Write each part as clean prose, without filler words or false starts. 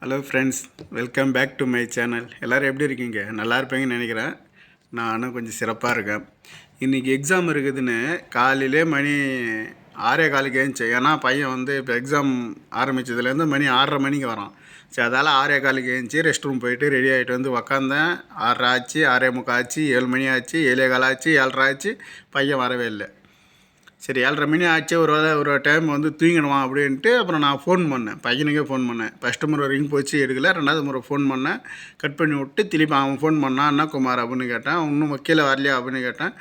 Hello friends, welcome back to my channel. எல்லோரும் எப்படி இருக்கீங்க? நல்லா இருப்பீங்கன்னு நினைக்கிறேன். நானும் கொஞ்சம் சிறப்பாக இருக்கேன். இன்றைக்கி எக்ஸாம் இருக்குதுன்னு காலையிலே மணி 6:15 எழுந்துச்சேன். ஏன்னா பையன் வந்து இப்போ எக்ஸாம் ஆரம்பித்ததுலேருந்து மணி 6:30 மணிக்கு வரான். சரி, அதால் 6:15 எழுந்துச்சி ரெஸ்ட் ரூம் போயிட்டு ரெடி ஆகிட்டு வந்து உக்காந்தேன். 6:30 ஆச்சு, 6:45 ஆச்சு, 7 மணி ஆச்சு, 7:15 ஆச்சு, 7:30 ஆச்சு, பையன் வரவே இல்லை. சரி, 7:30 மணி ஆச்சு, ஒரு டைம் வந்து தூங்கிடுவான் அப்படின்ட்டு அப்புறம் நான் ஃபோன் பண்ணேன், பையனுக்கே ஃபோன் பண்ணேன். ஃபஸ்ட்டு முறை ரிங் போச்சு, எடுக்கல. ரெண்டாவது முறை ஃபோன் பண்ணேன், கட் பண்ணி விட்டு திருப்பி அவன் ஃபோன் பண்ணான். என்ன குமார் அப்படின்னு கேட்டேன். இன்னும் கீழே வரலையா அப்படின்னு கேட்டேன்.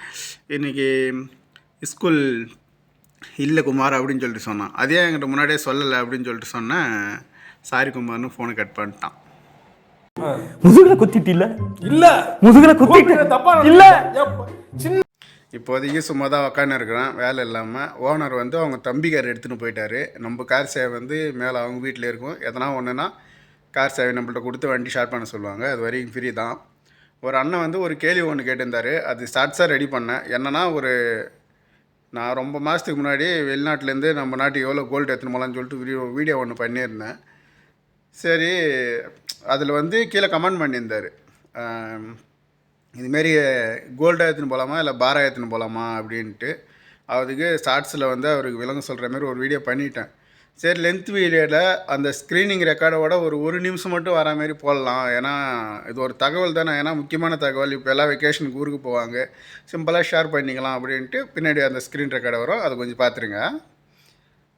இன்றைக்கி ஸ்கூல் இல்லை குமார் அப்படின்னு சொல்லிட்டு சொன்னான். அதே என்கிட்ட முன்னாடியே சொல்லலை அப்படின்னு சொல்லிட்டு சொன்னேன். சாரி குமார்னு ஃபோனை கட் பண்ணிட்டான். முதுகுல குத்திட்டு இல்ல முதுகுல குத்திட்டு தப்பா இல்ல. இப்போதைக்கு சும்மா தான் உக்காந்து இருக்கிறேன், வேலை இல்லாமல். ஓனர் வந்து அவங்க தம்பி கார் எடுத்துகிட்டு போயிட்டார். நம்ம கார் சேவை வந்து மேலே அவங்க வீட்டில் இருக்கும். எதனா ஒன்றுனா கார் சேவை நம்மள்ட்ட கொடுத்து வண்டி ஷேர் பண்ண சொல்லுவாங்க. அது வரைக்கும் ஃப்ரீ தான். ஒரு அண்ணன் வந்து ஒரு கேள்வி ஒன்று கேட்டிருந்தார். அது ஷார்ட்ஸாக ரெடி பண்ணேன். என்னென்னா, நான் ரொம்ப மாதத்துக்கு முன்னாடி வெளிநாட்டிலேருந்து நம்ம நாட்டுக்கு எவ்வளோ கோல்டு எடுத்துன்னு போகலான்னு சொல்லிட்டு வீடியோ ஒன்று பண்ணியிருந்தேன். சரி, அதில் வந்து கீழே கமெண்ட் பண்ணியிருந்தார், இதுமாரி கோல்டாக எடுத்துன்னு போகலாமா இல்லை பாரா எடுத்துன்னு போகலாமா அப்படின்ட்டு. அதுக்கு ஷார்ட்ஸில் வந்து அவருக்கு விளங்க சொல்கிற மாதிரி ஒரு வீடியோ பண்ணிட்டேன். சரி, லென்த் வீடியோவில் அந்த ஸ்க்ரீனிங் ரெக்கார்டோட ஒரு நிமிஷம் மட்டும் வர மாதிரி போடலாம். ஏன்னா இது ஒரு தகவல் தானே, ஏன்னா முக்கியமான தகவல். இப்போ எல்லாம் வெக்கேஷனுக்கு ஊருக்கு போவாங்க, சிம்பிளாக ஷேர் பண்ணிக்கலாம் அப்படின்ட்டு. பின்னாடி அந்த ஸ்க்ரீன் ரெக்கார்டு வரும், அதை கொஞ்சம் பார்த்துருங்க.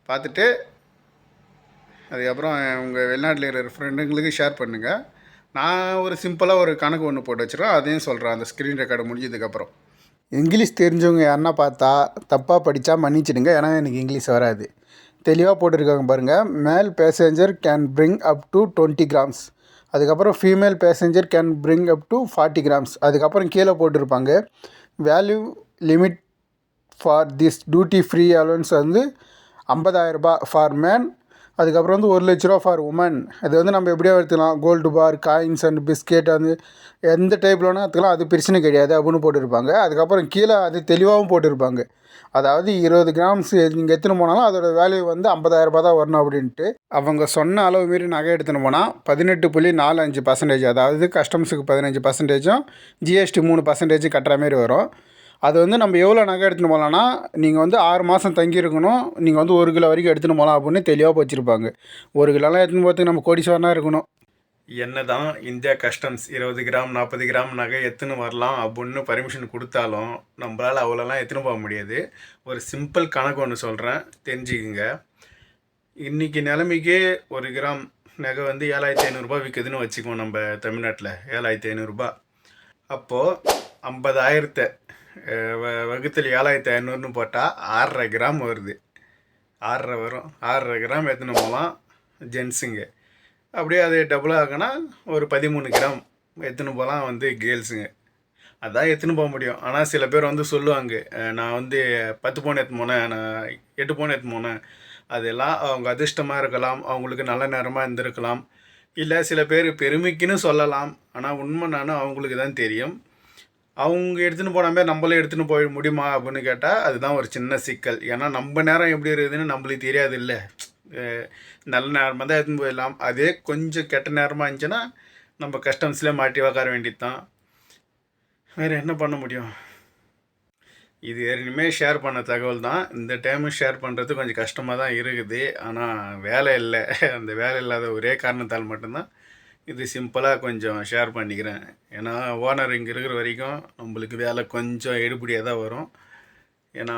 பார்த்துட்டு அதுக்கப்புறம் உங்கள் வெளிநாட்டில் இருக்கிற ஃப்ரெண்டுங்களுக்கு ஷேர் பண்ணுங்கள். நான் ஒரு சிம்பிளாக ஒரு கணக்கு ஒன்று போட்டு வச்சுருவேன், அதையும் சொல்கிறேன் அந்த ஸ்க்ரீன் ரெக்கார்டு முடிஞ்சதுக்கப்புறம். இங்கிலீஷ் தெரிஞ்சவங்க யாருன்னா பார்த்தா தப்பாக படித்தா மன்னிச்சிடுங்க, ஏன்னா எனக்கு இங்கிலீஷ் வராது. தெளிவாக போட்டிருக்காங்க பாருங்கள். Male passenger can bring up to 20 grams. அதுக்கப்புறம் female passenger can bring up to 40 grams. அதுக்கப்புறம் கீழே போட்டிருப்பாங்க, value limit for this duty free allowance வந்து 50,000 ரூபாய் ஃபார் மேன். அதுக்கப்புறம் வந்து 1,00,000 ரூபா ஃபார் உமன். அது வந்து நம்ம எப்படியோ எடுத்துக்கலாம், gold bar, coins and biscuit, அது எந்த டைப்பில் வேணால் எடுத்துக்கலாம், அது பிரச்சனை கிடையாது அப்படின்னு போட்டிருப்பாங்க. அதுக்கப்புறம் கீழே அது தெளிவாகவும் போட்டிருப்பாங்க, அதாவது 20 கிராம்ஸ் நீங்கள் எடுத்துன்னு போனாலும் அதோடய வேல்யூ வந்து 50,000 ரூபா தான் வரணும் அப்படின்ட்டு. அவங்க சொன்ன அளவு மீறி நகை எடுத்துன்னு போனால் 18.45%, அதாவது கஸ்டம்ஸுக்கு 15%, ஜிஎஸ்டி 3% கட்டுற மாரி வரும். அது வந்து நம்ம எவ்வளோ நகை எடுத்துன்னு போகலான்னா, நீங்கள் வந்து 6 மாதம் தங்கியிருக்கணும், நீங்கள் வந்து 1 கிலோ வரைக்கும் எடுத்துன்னு போகலாம் அப்படின்னு தெளிவாக வச்சுருப்பாங்க. 1 கிலோலாம் எடுத்துன்னு போகிறதுக்கு நம்ம கோடீஸ்வரனாக இருக்கணும். என்ன தான் இந்தியா கஸ்டம்ஸ் 20 கிராம் 40 கிராம் நகை எடுத்துன்னு வரலாம் அப்படின்னு பர்மிஷன் கொடுத்தாலும் நம்மளால் அவ்வளோலாம் எடுத்துன்னு போக முடியாது. ஒரு சிம்பிள் கணக்கு ஒன்று சொல்கிறேன், தெரிஞ்சுக்குங்க. இன்றைக்கி நிலைமைக்கு 1 கிராம் நகை வந்து 7,500 விற்குதுன்னு வச்சுக்குவோம் நம்ம தமிழ்நாட்டில். 7,500. அப்போது 50,000 வகுத்தில் 7,500 போட்டால் 6.5 கிராம் வருது. 6.5 வரும். 6.5 கிராம் எடுத்துன்னு போகலாம் ஜென்ஸுங்க. அப்படியே அது டபுளாக ஆகுனா ஒரு 13 கிராம் எடுத்துன்னு போகலாம் வந்து கேர்ள்ஸுங்க. அதான் எடுத்துன்னு போக முடியும். ஆனால் சில பேர் வந்து சொல்லுவாங்க, நான் வந்து 10 பவுன் எடுத்துன்னு போனேன், நான் 8 பவுன் எடுத்துன்னு போனேன். அதெல்லாம் அவங்க அதிர்ஷ்டமாக இருக்கலாம், அவங்களுக்கு நல்ல நேரமாக இருந்திருக்கலாம், இல்லை சில பேர் பெருமைக்குன்னு சொல்லலாம். ஆனால் உண்மை அவங்களுக்கு தான் தெரியும். அவங்க எடுத்துன்னு போன மாதிரி நம்மளே எடுத்துன்னு போய் முடியுமா அப்படின்னு கேட்டால் அதுதான் ஒரு சின்ன சிக்கல். ஏன்னா நம்ம நேரம் எப்படி இருக்குதுன்னு நம்மளுக்கு தெரியாது. இல்லை, நல்ல நேரமாக தான் எடுத்துன்னு போயிடலாம். அதே கொஞ்சம் கெட்ட நேரமாக இருந்துச்சுன்னா நம்ம கஸ்டம்ஸ்லேயே மாட்டி உக்கார வேண்டியது தான். வேறு என்ன பண்ண முடியும்? இது ஏற்கனவே ஷேர் பண்ண தகவல் தான். இந்த டைமும் ஷேர் பண்ணுறது கொஞ்சம் கஷ்டமாக தான் இருக்குது. ஆனால் வேலை இல்லை. அந்த வேலை இல்லாத ஒரே காரணத்தால் மட்டும்தான் இது சிம்பிளாக கொஞ்சம் ஷேர் பண்ணிக்கிறேன். ஏன்னா ஓனர் இங்கே இருக்கிற வரைக்கும் நம்மளுக்கு வேலை கொஞ்சம் எடுபடியாக தான் வரும். ஏன்னா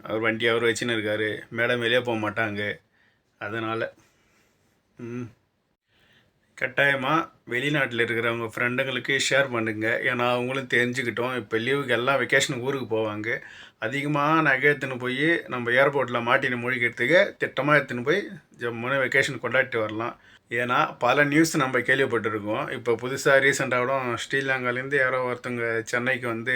அவர் வண்டி அவர் வச்சுன்னு இருக்கார், மேடம் வெளியே போக மாட்டாங்க. அதனால் கட்டாயமாக வெளிநாட்டில் இருக்கிறவங்க ஃப்ரெண்டுங்களுக்கு ஷேர் பண்ணுங்க. ஏன்னா அவங்களும் தெரிஞ்சுக்கிட்டோம். இப்போ லீவுக்கு எல்லாம் வெக்கேஷனுக்கு ஊருக்கு போவாங்க. அதிகமாக நகை எடுத்துன்னு போய் நம்ம ஏர்போர்ட்டில் மாட்டின்னு மொழிக்கிறதுக்கு திட்டமாக எடுத்துன்னு போய் ஜம்முன்னு வெக்கேஷன் கொண்டாடிட்டு வரலாம். ஏன்னா பல நியூஸ் நம்ம கேள்விப்பட்டிருக்கோம். இப்போ புதுசாக ரீசெண்டாக கூட ஸ்ரீலங்காலேருந்து யாரோ ஒருத்தவங்க சென்னைக்கு வந்து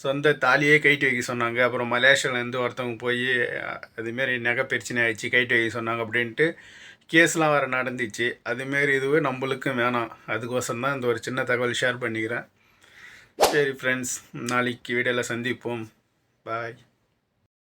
சொந்த தாலியே கைட்டு வைக்க சொன்னாங்க. அப்புறம் மலேசியாவிலேருந்து ஒருத்தவங்க போய் அதுமாரி நகை பிரச்சனை ஆயிடுச்சு, கைட்டு வைக்க சொன்னாங்க அப்படின்ட்டு கேஸ்லாம் வேறு நடந்துச்சு. அதுமாரி இதுவே நம்மளுக்கும் வேணாம். அதுக்கோசரம் தான் இந்த ஒரு சின்ன தகவல் ஷேர் பண்ணிக்கிறேன். சரி ஃப்ரெண்ட்ஸ், நாளைக்கு வீடியோவில் சந்திப்போம். பாய்.